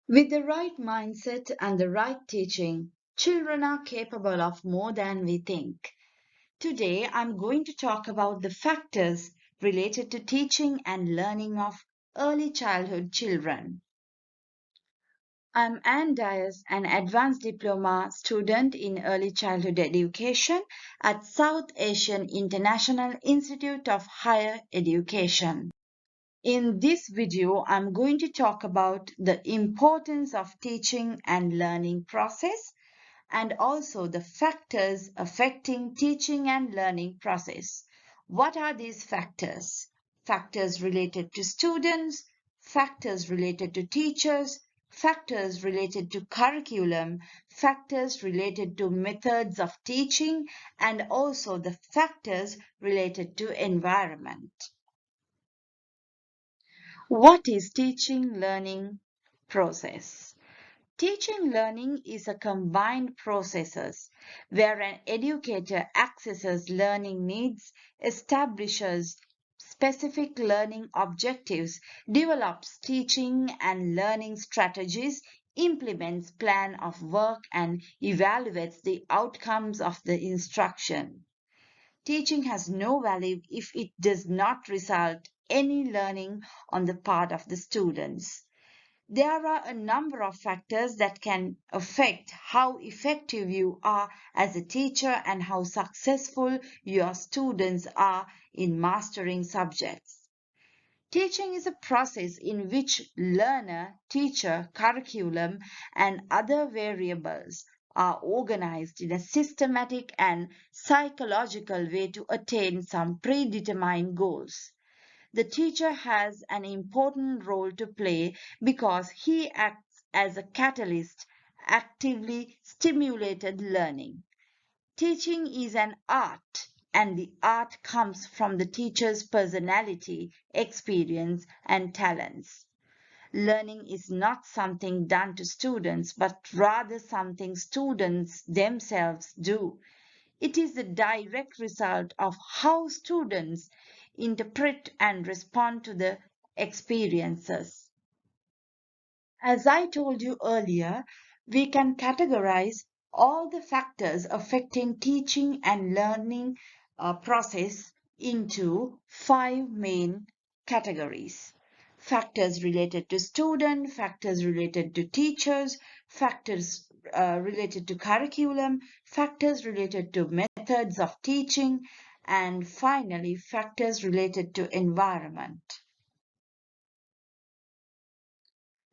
With the right mindset and the right teaching, children are capable of more than we think. Today, I'm going to talk about the factors related to teaching and learning of early childhood children. I'm Anne Dias, an advanced diploma student in early childhood education at South Asian International Institute of Higher Education. In this video, I'm going to talk about the importance of teaching and learning process and also the factors affecting teaching and learning process. What are these factors? Factors related to students, factors related to teachers, factors related to curriculum, factors related to methods of teaching, and also the factors related to environment. What is teaching learning process? Teaching learning is a combined process where an educator accesses learning needs, establishes specific learning objectives, develops teaching and learning strategies, implements plan of work and evaluates the outcomes of the instruction. Teaching has no value if it does not result any learning on the part of the students. There are a number of factors that can affect how effective you are as a teacher and how successful your students are in mastering subjects. Teaching is a process in which learner, teacher, curriculum, and other variables are organized in a systematic and psychological way to attain some predetermined goals. The teacher has an important role to play because he acts as a catalyst, actively stimulated learning. Teaching is an art, and the art comes from the teacher's personality, experience, and talents. Learning is not something done to students, but rather something students themselves do. It is the direct result of how students interpret and respond to the experiences. As I told you earlier, we can categorize all the factors affecting teaching and learning process into five main categories. Factors related to student, factors related to teachers, factors related to curriculum, factors related to methods of teaching, and finally factors related to environment.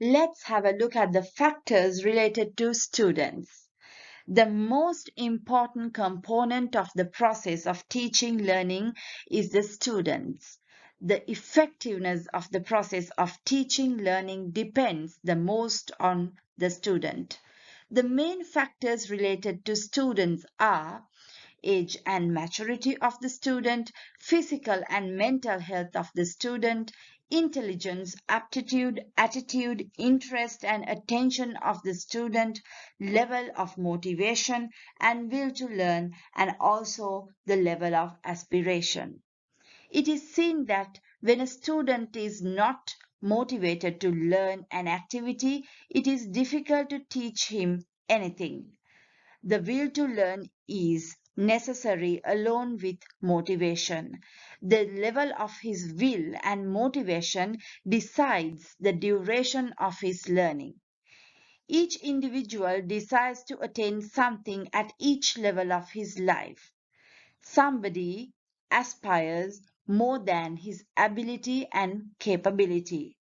Let's have a look at the factors related to students. The most important component of the process of teaching learning is the students. The effectiveness of the process of teaching learning depends the most on the student. The main factors related to students are age and maturity of the student, physical and mental health of the student, intelligence, aptitude, attitude, interest and attention of the student, level of motivation and will to learn, and also the level of aspiration. It is seen that when a student is not motivated to learn an activity, it is difficult to teach him anything. The will to learn is necessary along with motivation. The level of his will and motivation decides the duration of his learning. Each individual desires to attain something at each level of his life. Somebody aspires more than his ability and capability.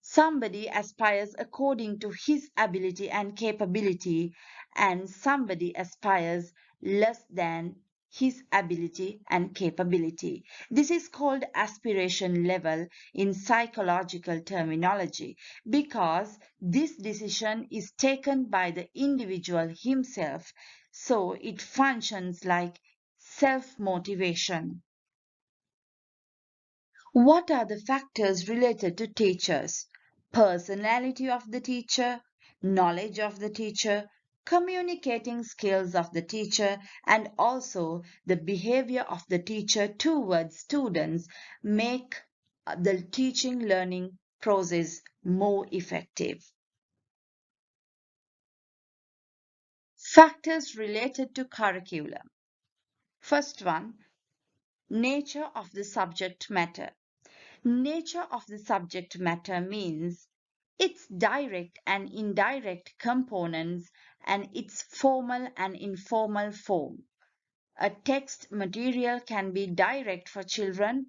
Somebody aspires according to his ability and capability, and somebody aspires less than his ability and capability. This is called aspiration level in psychological terminology because this decision is taken by the individual himself, so it functions like self-motivation. What are the factors related to teachers? Personality of the teacher, knowledge of the teacher, communicating skills of the teacher, and also the behavior of the teacher towards students make the teaching learning process more effective. Factors related to curriculum. First one, nature of the subject matter. Nature of the subject matter means its direct and indirect components and its formal and informal form. A text material can be direct for children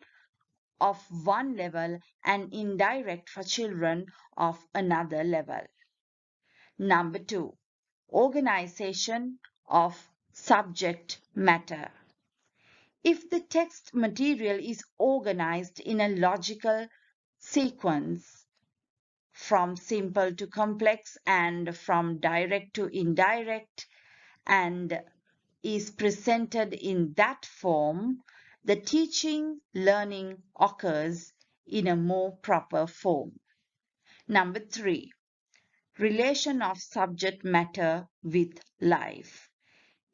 of one level and indirect for children of another level. Number two, organization of subject matter. If the text material is organized in a logical sequence from simple to complex and from direct to indirect and is presented in that form, the teaching learning occurs in a more proper form. Number three, relation of subject matter with life.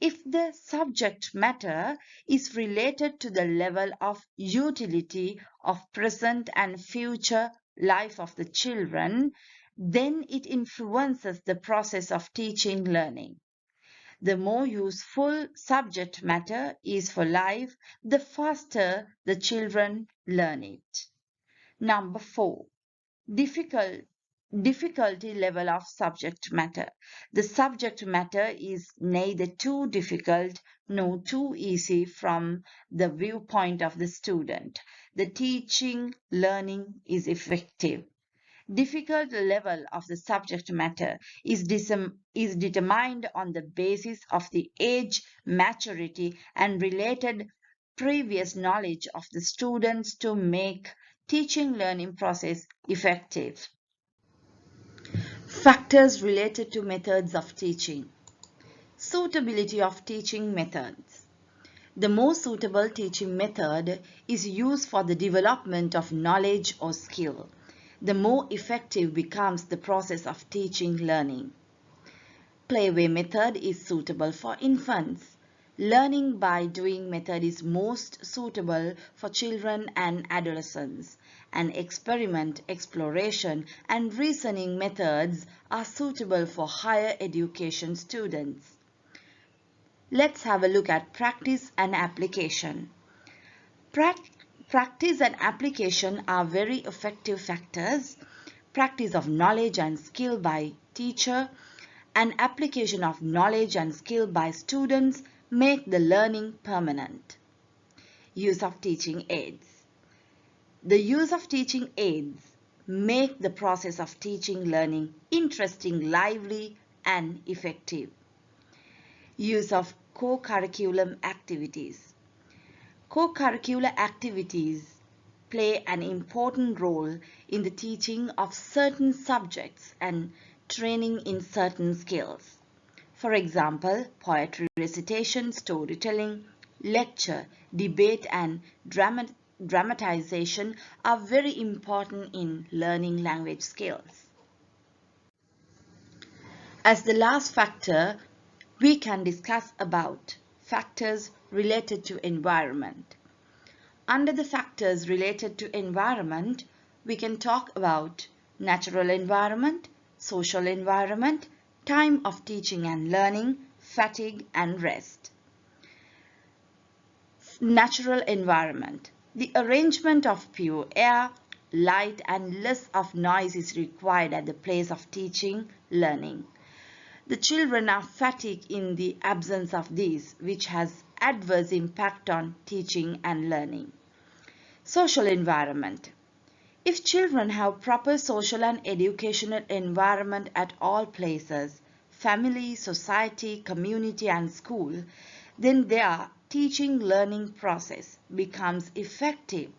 If the subject matter is related to the level of utility of present and future life of the children, then it influences the process of teaching learning. The more useful subject matter is for life, the faster the children learn it. Number four, difficulty level of subject matter. The subject matter is neither too difficult nor too easy from the viewpoint of the student. The teaching learning is effective. Difficult level of the subject matter is determined on the basis of the age, maturity, and related previous knowledge of the students to make teaching learning process effective. Factors related to methods of teaching. Suitability of teaching methods. The most suitable teaching method is used for the development of knowledge or skill. The more effective becomes the process of teaching learning. Playway method is suitable for infants. Learning by doing method is most suitable for children and adolescents. And experiment, exploration, and reasoning methods are suitable for higher education students. Let's have a look at practice and application. Practice and application are very effective factors. Practice of knowledge and skill by teacher and application of knowledge and skill by students make the learning permanent. Use of teaching aids. The use of teaching aids make the process of teaching learning interesting, lively, and effective. Use of co-curriculum activities. Co-curricular activities play an important role in the teaching of certain subjects and training in certain skills. For example, poetry recitation, storytelling, lecture, debate, and dramatization are very important in learning language skills. As the last factor, we can discuss about factors related to environment. Under the factors related to environment, we can talk about natural environment, social environment, time of teaching and learning, fatigue and rest. Natural environment. The arrangement of pure air, light and less of noise is required at the place of teaching, learning. The children are fatigued in the absence of these, which has adverse impact on teaching and learning. Social environment. If children have proper social and educational environment at all places, family, society, community and school, then their teaching learning process becomes effective.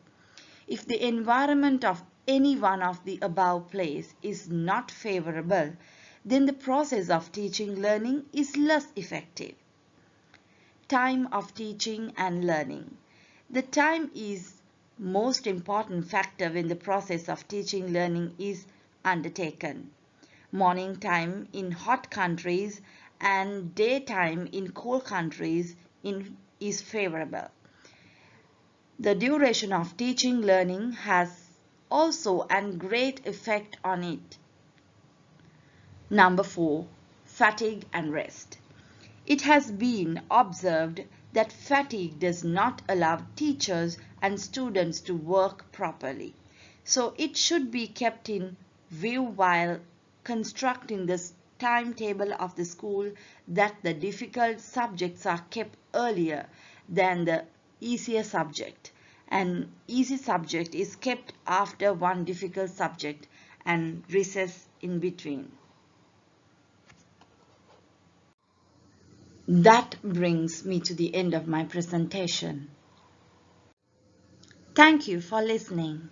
If the environment of any one of the above place is not favorable, then the process of teaching learning is less effective. Time of teaching and learning. The time is most important factor when the process of teaching learning is undertaken. Morning time in hot countries and daytime in cold countries is favorable. The duration of teaching learning has also an great effect on it. Number 4. Fatigue and rest. It has been observed that fatigue does not allow teachers and students to work properly. So it should be kept in view while constructing the timetable of the school, that the difficult subjects are kept earlier than the easier subject. An easy subject is kept after one difficult subject and recess in between. That brings me to the end of my presentation. Thank you for listening.